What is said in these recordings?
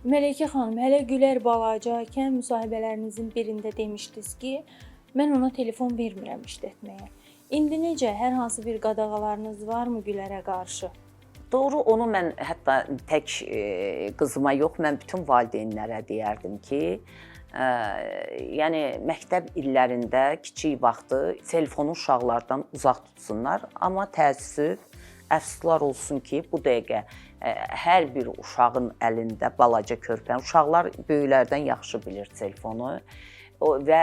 Mələkə xanım, hələ Gülər balacaykən müsahibələrinizin birində demişdiniz ki, mən ona telefon vermirəm işlətməyə. İndi necə? Hər hansı bir qadağalarınız varmı Gülərə qarşı? Doğru, onu mən hətta tək qızıma yox, mən bütün valideynlərə deyərdim ki, yəni məktəb illərində kiçik vaxtı telefonu uşaqlardan uzaq tutsunlar, amma təəssüf, əfsuslar olsun ki, bu dəqiqə hər bir uşağın əlində balaca körpə, uşaqlar böyüklərdən yaxşı bilir telefonu və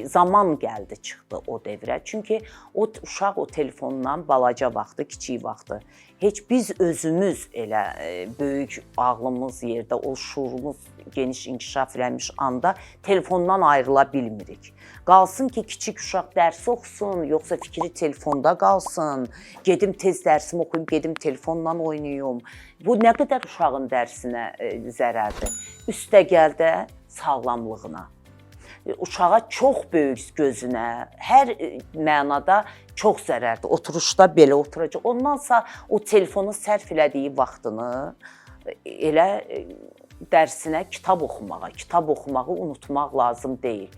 zaman gəldi, çıxdı o dövrə. Çünki o uşaq o telefondan balaca vaxtı, kiçik vaxtı, heç biz özümüz elə böyük ağlımız yerdə, o şuurumuz geniş inkişaf eləmiş anda telefondan ayrıla bilmirik. Qalsın ki, kiçik uşaq dərs oxusun, yoxsa fikri telefonda qalsın, gedim tez dərsimi oxuyum, gedim telefonla oynayım. Bu nə qədər uşağın dərsinə zərərdir. Üstəgəldə sağlamlığına. Uşağa çox böyük gözünə, hər mənada çox zərərdir. Oturuşda belə oturacaq. Ondansa o telefonu sərf elədiyi vaxtını elə dərsinə kitab oxumağı unutmaq lazım deyil.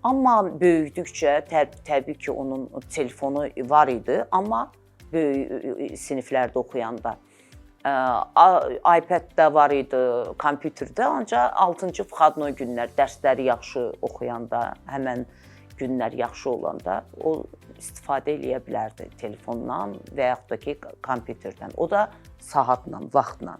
Amma böyüdükcə təbii ki, onun telefonu var idi, amma böyük siniflərdə oxuyanda. iPad-də var idi, kompüterdə, ancaq 6-cı vxadnoy günlər, dərsləri yaxşı oxuyanda, həmən günlər yaxşı olanda o istifadə eləyə bilərdi telefondan və yaxud da ki, kompüterdən. O da saatla, vaxtla.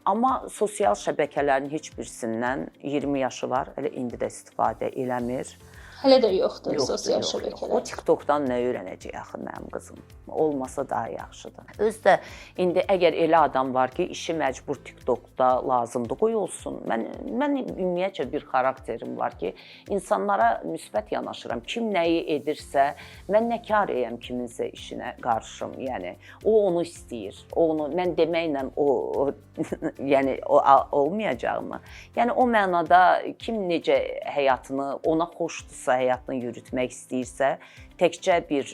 Amma sosial şəbəkələrin heç birisindən 20 yaşı var, elə indi də istifadə eləmir. Hələ də yoxdur sosial şəbəkələr. O TikTokdan nə öyrənəcək axı mənim qızım? Olmasa daha yaxşıdır. Özü də indi əgər elə adam var ki, işi məcbur TikTokda lazımdır, qoy olsun. Mən ümumiyyətcə bir xarakterim var ki, insanlara müsbət yanaşıram. Kim nəyi edirsə, mən nə kar edəm kiminsə işinə qarışım. Yəni o onu istəyir. Mən deməklə yəni o olmayacağımı. Yəni o mənada kim necə həyatını ona xoşdursa, həyatını yürütmək istəyirsə, təkcə bir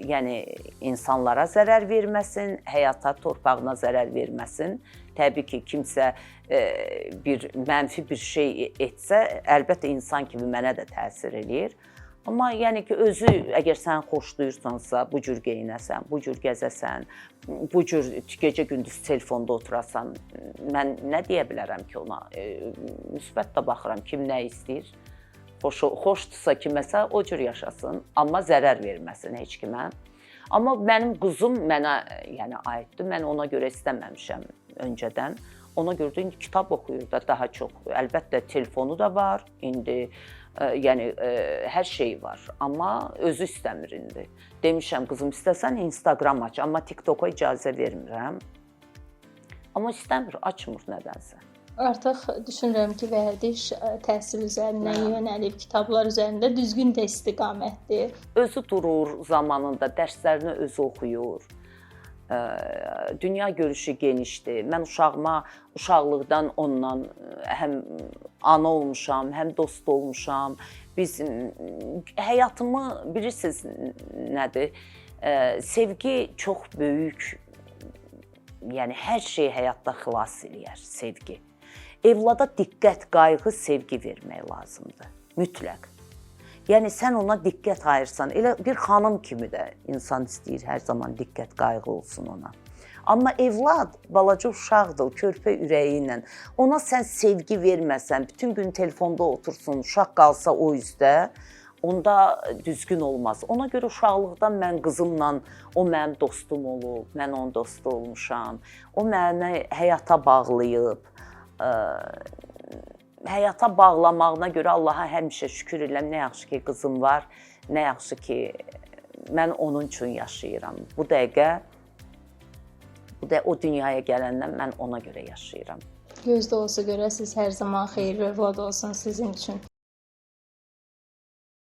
yəni insanlara zərər verməsin, həyata, torpağına zərər verməsin. Təbii ki, kimsə bir mənfi bir şey etsə, əlbəttə insan kimi mənə də təsir eləyir. Amma yəni ki, özü əgər sən xoşlayırsansa, bu cür geyinəsən, bu cür gəzəsən, bu cür gecə-gündüz telefonda oturasan, mən nə deyə bilərəm ki ona? Müsbət də baxıram, kim nə istəyir? Xoşdursa kiməsə o cür yaşasın, amma zərər verməsin heç kimə. Amma mənim qızım mənə aiddir, mən ona görə istəməmişəm öncədən. Ona görə də indi kitab oxuyur da daha çox. Əlbəttə telefonu da var, indi hər şey var, amma özü istəmir indi. Demişəm, qızım istəsən Instagram aç, amma TikToka icazə vermirəm. Amma istəmir, açmır nədənsə. Artıq düşünürəm ki, vərdiş təhsil üzərinə yönəlib, kitablar üzərində düzgün də istiqamətdir. Özü durur zamanında, dərslərini özü oxuyur. Dünya görüşü genişdir. Mən uşağıma uşaqlıqdan onunla həm ana olmuşam, həm dost olmuşam. Həyatımı bilirsiniz nədir? Sevgi çox böyük, yəni hər şey həyatda xilas eləyər, sevgi. Evlada diqqət, qayğı, sevgi vermək lazımdır, mütləq. Yəni sən ona diqqət ayırsan, elə bir xanım kimi də insan istəyir hər zaman diqqət, qayğı olsun ona. Amma evlad balaca uşaqdır, o körpə ürəyi ilə. Ona sən sevgi verməsən, bütün gün telefonda otursun, uşaq qalsa o üzdə, onda düzgün olmaz. Ona görə uşaqlıqdan mən qızımla, o mənim dostum olub, mən onun dostu olmuşam. O məni həyata bağlayıb. Həyata bağlamağına görə Allaha həmişə şükür edirəm. Nə yaxşı ki, qızım var, nə yaxşı ki, mən onun üçün yaşayıram. Bu dəqiqə, o dünyaya gələndən mən ona görə yaşayıram. Gözdə olsa görəsiz, hər zaman xeyirli övlad olsun sizin üçün.